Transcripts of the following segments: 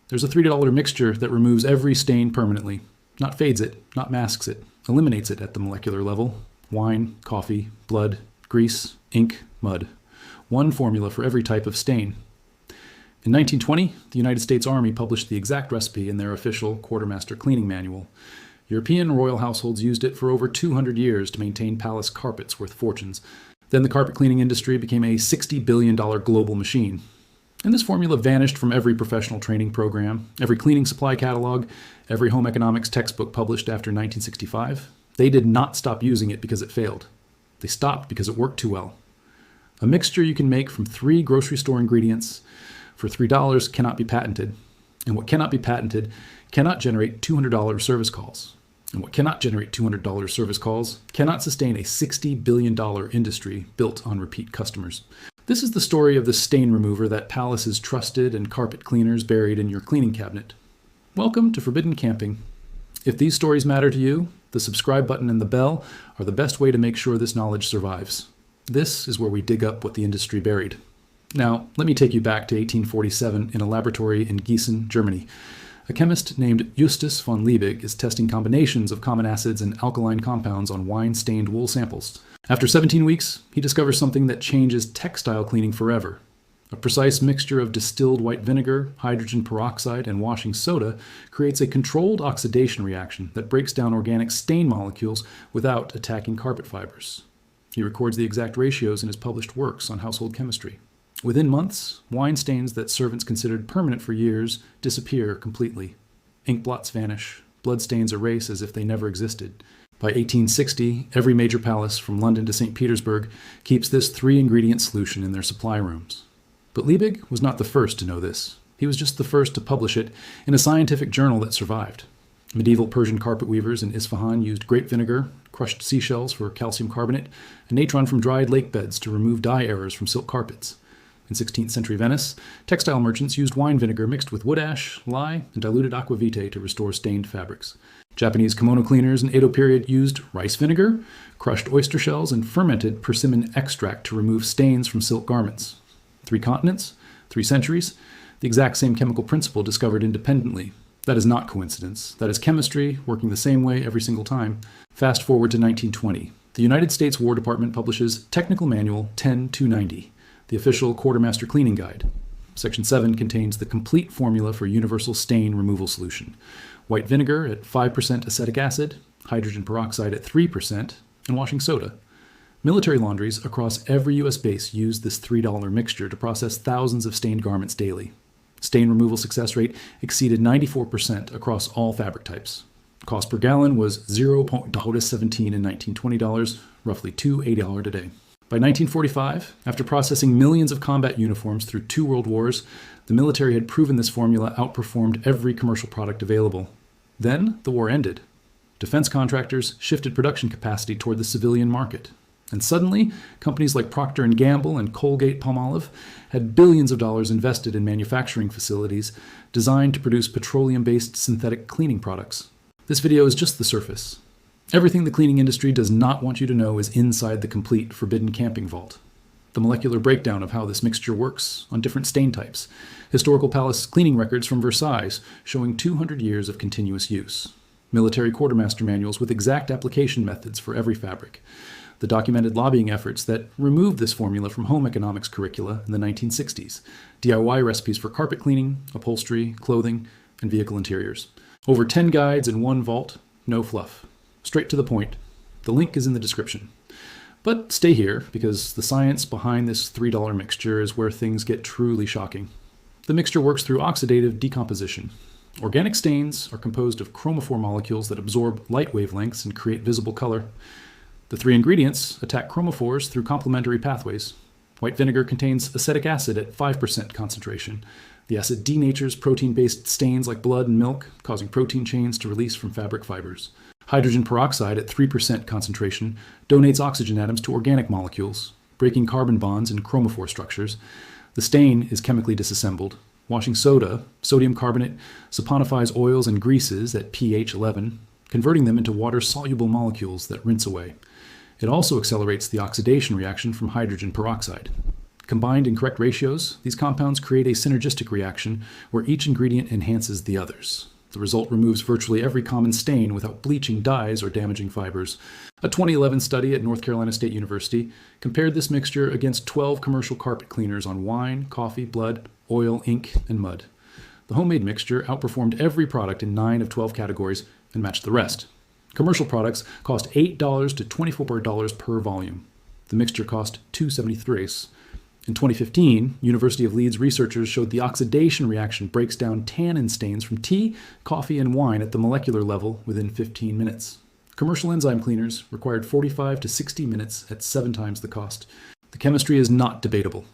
There's a $3 mixture that removes every stain permanently. Not fades it, not masks it, eliminates it at the molecular level. Wine, coffee, blood, grease, ink, mud. One formula for every type of stain. In 1920, the United States Army published the exact recipe in their official Quartermaster Cleaning Manual. European royal households used it for over 200 years to maintain palace carpets worth fortunes. Then the carpet cleaning industry became a $60 billion global machine. And this formula vanished from every professional training program, every cleaning supply catalog, every home economics textbook published after 1965. They did not stop using it because it failed. They stopped because it worked too well. A mixture you can make from 3 grocery store ingredients for $3 cannot be patented. And what cannot be patented cannot generate $200 service calls. And what cannot generate $200 service calls cannot sustain a $60 billion industry built on repeat customers. This is the story of the stain remover that palaces trusted and carpet cleaners buried in your cleaning cabinet. Welcome to Forbidden Camping. If these stories matter to you, the subscribe button and the bell are the best way to make sure this knowledge survives. This is where we dig up what the industry buried. Now, let me take you back to 1847 in a laboratory in Gießen, Germany. A chemist named Justus von Liebig is testing combinations of common acids and alkaline compounds on wine-stained wool samples. After 17 weeks, he discovers something that changes textile cleaning forever. A precise mixture of distilled white vinegar, hydrogen peroxide, and washing soda creates a controlled oxidation reaction that breaks down organic stain molecules without attacking carpet fibers. He records the exact ratios in his published works on household chemistry. Within months, wine stains that servants considered permanent for years disappear completely. Ink blots vanish, blood stains erase as if they never existed. By 1860, every major palace from London to St. Petersburg keeps this 3-ingredient solution in their supply rooms. But Liebig was not the first to know this. He was just the first to publish it in a scientific journal that survived. Medieval Persian carpet weavers in Isfahan used grape vinegar, crushed seashells for calcium carbonate, and natron from dried lake beds to remove dye errors from silk carpets. In 16th century Venice, textile merchants used wine vinegar mixed with wood ash, lye, and diluted aqua vitae to restore stained fabrics. Japanese kimono cleaners in Edo period used rice vinegar, crushed oyster shells, and fermented persimmon extract to remove stains from silk garments. 3 continents, 3 centuries, the exact same chemical principle discovered independently. That is not coincidence. That is chemistry working the same way every single time. Fast forward to 1920. The United States War Department publishes Technical Manual 10290. The official Quartermaster Cleaning Guide. Section 7 contains the complete formula for universal stain removal solution. White vinegar at 5% acetic acid, hydrogen peroxide at 3%, and washing soda. Military laundries across every U.S. base use this $3 mixture to process thousands of stained garments daily. Stain removal success rate exceeded 94% across all fabric types. Cost per gallon was $0.17 in 1920 dollars, roughly $2.80 today. By 1945, after processing millions of combat uniforms through 2 world wars, the military had proven this formula outperformed every commercial product available. Then, the war ended. Defense contractors shifted production capacity toward the civilian market. And suddenly, companies like Procter & Gamble and Colgate-Palmolive had billions of dollars invested in manufacturing facilities designed to produce petroleum-based synthetic cleaning products. This video is just the surface. Everything the cleaning industry does not want you to know is inside the complete Forbidden Camping vault. The molecular breakdown of how this mixture works on different stain types. Historical palace cleaning records from Versailles showing 200 years of continuous use. Military quartermaster manuals with exact application methods for every fabric. The documented lobbying efforts that removed this formula from home economics curricula in the 1960s. DIY recipes for carpet cleaning, upholstery, clothing, and vehicle interiors. Over 10 guides in one vault, no fluff. Straight to the point. The link is in the description. But stay here, because the science behind this $3 mixture is where things get truly shocking. The mixture works through oxidative decomposition. Organic stains are composed of chromophore molecules that absorb light wavelengths and create visible color. The 3 ingredients attack chromophores through complementary pathways. White vinegar contains acetic acid at 5% concentration. The acid denatures protein-based stains like blood and milk, causing protein chains to release from fabric fibers. Hydrogen peroxide at 3% concentration donates oxygen atoms to organic molecules, breaking carbon bonds in chromophore structures. The stain is chemically disassembled. Washing soda, sodium carbonate, saponifies oils and greases at pH 11, converting them into water-soluble molecules that rinse away. It also accelerates the oxidation reaction from hydrogen peroxide. Combined in correct ratios, these compounds create a synergistic reaction where each ingredient enhances the others. The result removes virtually every common stain without bleaching dyes or damaging fibers. A 2011 study at North Carolina State University compared this mixture against 12 commercial carpet cleaners on wine, coffee, blood, oil, ink, and mud. The homemade mixture outperformed every product in 9 of 12 categories and matched the rest. Commercial products cost $8 to $24 per volume. The mixture cost $2.73. In 2015, University of Leeds researchers showed the oxidation reaction breaks down tannin stains from tea, coffee, and wine at the molecular level within 15 minutes. Commercial enzyme cleaners required 45 to 60 minutes at 7 times the cost. The chemistry is not debatable.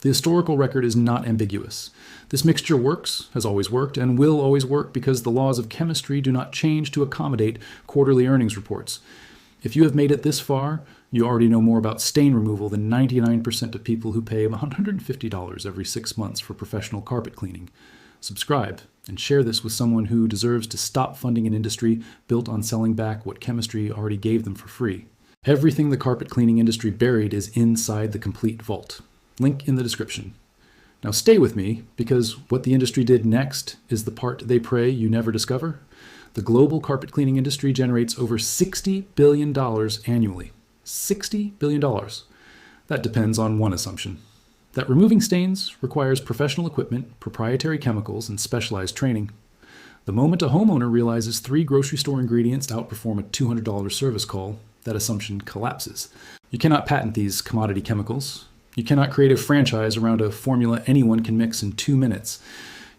The historical record is not ambiguous. This mixture works, has always worked, and will always work because the laws of chemistry do not change to accommodate quarterly earnings reports. If you have made it this far, you already know more about stain removal than 99% of people who pay $150 every 6 months for professional carpet cleaning. Subscribe and share this with someone who deserves to stop funding an industry built on selling back what chemistry already gave them for free. Everything the carpet cleaning industry buried is inside the complete vault. Link in the description. Now stay with me, because what the industry did next is the part they pray you never discover. The global carpet cleaning industry generates over $60 billion annually. $60 billion. That depends on one assumption: that removing stains requires professional equipment, proprietary chemicals, and specialized training. The moment a homeowner realizes 3 grocery store ingredients outperform a $200 service call, that assumption collapses. You cannot patent these commodity chemicals. You cannot create a franchise around a formula anyone can mix in 2 minutes.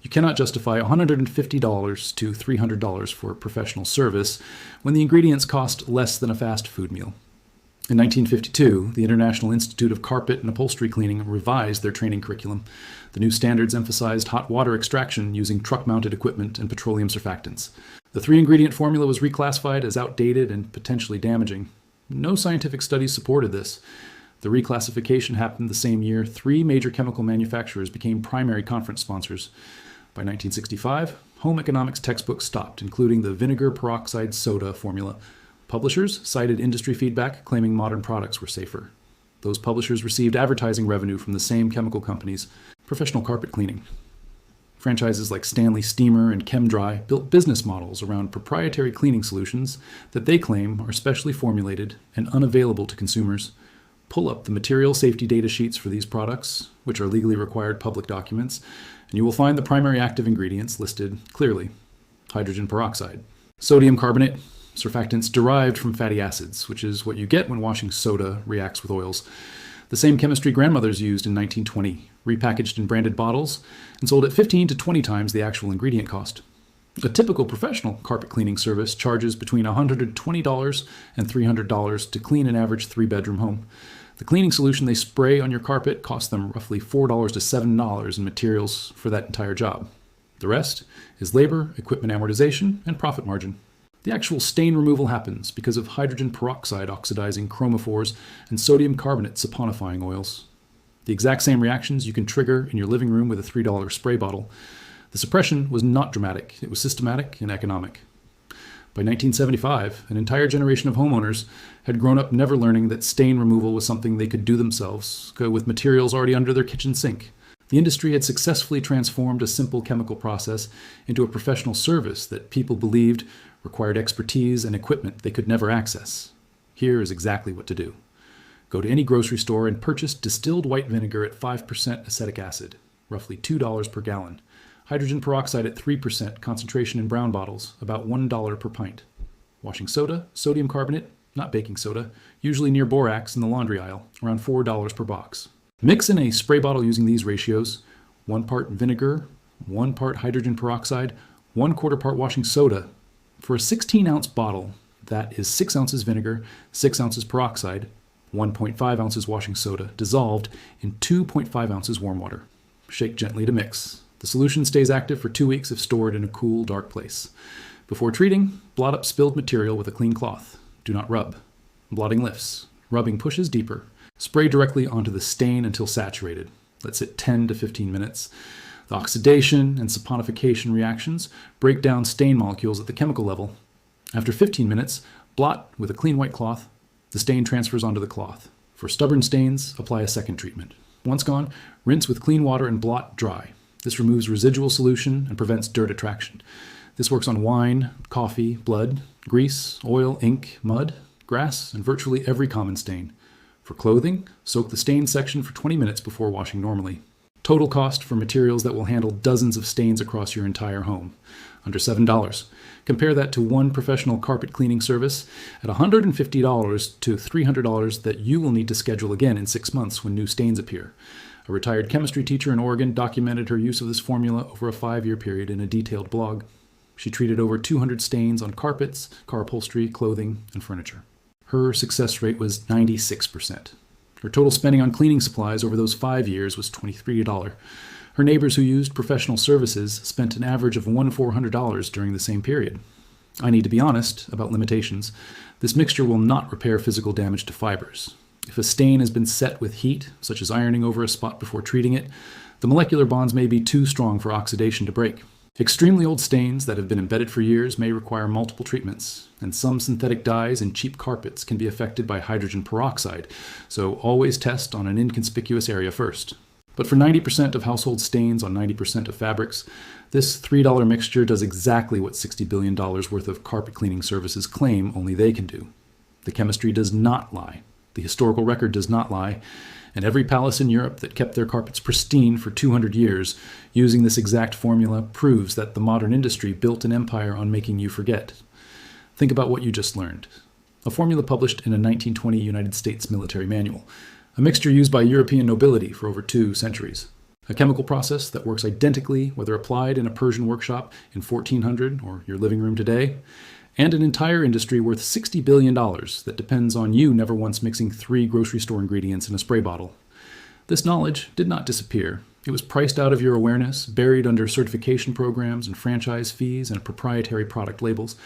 You cannot justify $150 to $300 for professional service when the ingredients cost less than a fast food meal. In 1952, the International Institute of Carpet and Upholstery Cleaning revised their training curriculum. The new standards emphasized hot water extraction using truck-mounted equipment and petroleum surfactants. The 3-ingredient formula was reclassified as outdated and potentially damaging. No scientific studies supported this. The reclassification happened the same year 3 major chemical manufacturers became primary conference sponsors. By 1965, home economics textbooks stopped, including the vinegar peroxide soda formula. Publishers cited industry feedback claiming modern products were safer. Those publishers received advertising revenue from the same chemical companies. Professional carpet cleaning. Franchises like Stanley Steamer and ChemDry built business models around proprietary cleaning solutions that they claim are specially formulated and unavailable to consumers. Pull up the material safety data sheets for these products, which are legally required public documents, and you will find the primary active ingredients listed clearly. Hydrogen peroxide. Sodium carbonate. Surfactants derived from fatty acids, which is what you get when washing soda reacts with oils. The same chemistry grandmothers used in 1920, repackaged in branded bottles, and sold at 15 to 20 times the actual ingredient cost. A typical professional carpet cleaning service charges between $120 and $300 to clean an average 3-bedroom home. The cleaning solution they spray on your carpet costs them roughly $4 to $7 in materials for that entire job. The rest is labor, equipment amortization, and profit margin. The actual stain removal happens because of hydrogen peroxide oxidizing chromophores and sodium carbonate saponifying oils. The exact same reactions you can trigger in your living room with a $3 spray bottle. The suppression was not dramatic, it was systematic and economic. By 1975, an entire generation of homeowners had grown up never learning that stain removal was something they could do themselves, with materials already under their kitchen sink. The industry had successfully transformed a simple chemical process into a professional service that people believed required expertise and equipment they could never access. Here is exactly what to do. Go to any grocery store and purchase distilled white vinegar at 5% acetic acid, roughly $2 per gallon. Hydrogen peroxide at 3% concentration in brown bottles, about $1 per pint. Washing soda, sodium carbonate, not baking soda, usually near borax in the laundry aisle, around $4 per box. Mix in a spray bottle using these ratios: 1 part vinegar, 1 part hydrogen peroxide, 1/4 part washing soda. For a 16-ounce bottle, that is 6 ounces vinegar, 6 ounces peroxide, 1.5 ounces washing soda, dissolved in 2.5 ounces warm water. Shake gently to mix. The solution stays active for 2 weeks if stored in a cool, dark place. Before treating, blot up spilled material with a clean cloth. Do not rub. Blotting lifts. Rubbing pushes deeper. Spray directly onto the stain until saturated. Let sit 10 to 15 minutes. The oxidation and saponification reactions break down stain molecules at the chemical level. After 15 minutes, blot with a clean white cloth. The stain transfers onto the cloth. For stubborn stains, apply a second treatment. Once gone, rinse with clean water and blot dry. This removes residual solution and prevents dirt attraction. This works on wine, coffee, blood, grease, oil, ink, mud, grass, and virtually every common stain. For clothing, soak the stain section for 20 minutes before washing normally. Total cost for materials that will handle dozens of stains across your entire home, under $7. Compare that to one professional carpet cleaning service at $150 to $300 that you will need to schedule again in 6 months when new stains appear. A retired chemistry teacher in Oregon documented her use of this formula over a 5-year period in a detailed blog. She treated over 200 stains on carpets, car upholstery, clothing, and furniture. Her success rate was 96%. Her total spending on cleaning supplies over those 5 years was $23. Her neighbors who used professional services spent an average of $400 during the same period. I need to be honest about limitations. This mixture will not repair physical damage to fibers. If a stain has been set with heat, such as ironing over a spot before treating it, the molecular bonds may be too strong for oxidation to break. Extremely old stains that have been embedded for years may require multiple treatments, and some synthetic dyes and cheap carpets can be affected by hydrogen peroxide, so always test on an inconspicuous area first. But for 90% of household stains on 90% of fabrics, this $3 mixture does exactly what $60 billion worth of carpet cleaning services claim only they can do. The chemistry does not lie. The historical record does not lie. And every palace in Europe that kept their carpets pristine for 200 years using this exact formula proves that the modern industry built an empire on making you forget. Think about what you just learned. A formula published in a 1920 United States military manual. A mixture used by European nobility for over 2 centuries. A chemical process that works identically whether applied in a Persian workshop in 1400 or your living room today. And an entire industry worth $60 billion that depends on you never once mixing 3 grocery store ingredients in a spray bottle. This knowledge did not disappear. It was priced out of your awareness, buried under certification programs and franchise fees and proprietary product labels.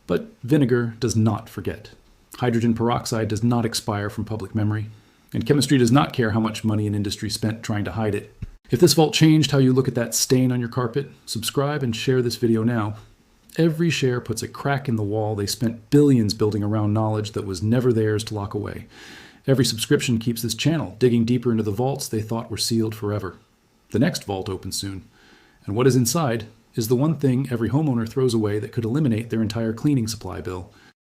But vinegar does not forget. Hydrogen peroxide does not expire from public memory. And chemistry does not care how much money an industry spent trying to hide it. If this vault changed how you look at that stain on your carpet, subscribe and share this video now. Every share puts a crack in the wall they spent billions building around knowledge that was never theirs to lock away. Every subscription keeps this channel digging deeper into the vaults they thought were sealed forever. The next vault opens soon. And what is inside is the one thing every homeowner throws away that could eliminate their entire cleaning supply bill.